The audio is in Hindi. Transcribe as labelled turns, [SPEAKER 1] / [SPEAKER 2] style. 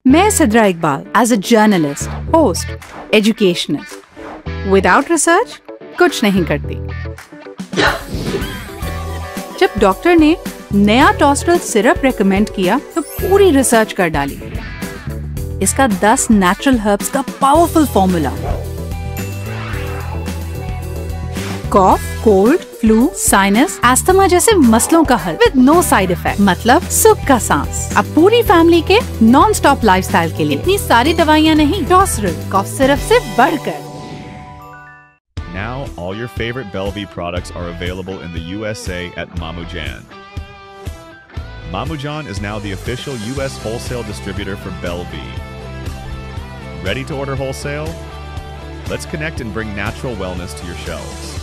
[SPEAKER 1] मैं Sidra Iqbal as a journalist, host, educationist without research कुछ नहीं करती। जब डॉक्टर ने नया टॉस्टल सिरप रेकमेंड किया तो पूरी रिसर्च कर डाली। इसका 10 नेचुरल हर्ब्स का पावरफुल फॉर्मूला, कॉफ, कोल्ड, फ्लू, साइनस, एस्थमा जैसे मसलों का हल विद नो साइड इफेक्ट, मतलब सुख का सांस। अब पूरी फैमिली के नॉन स्टॉप लाइफस्टाइल के लिए इतनी सारी दवाइयाँ नहीं, टॉसरल कॉफ सिरप से बढ़कर।
[SPEAKER 2] Now, all your favorite Bellevue products are available in the USA at Mamujan. Mamujan is now the official US wholesale distributor for Bellevue. Ready to order wholesale? Let's connect and bring natural wellness to your shelves.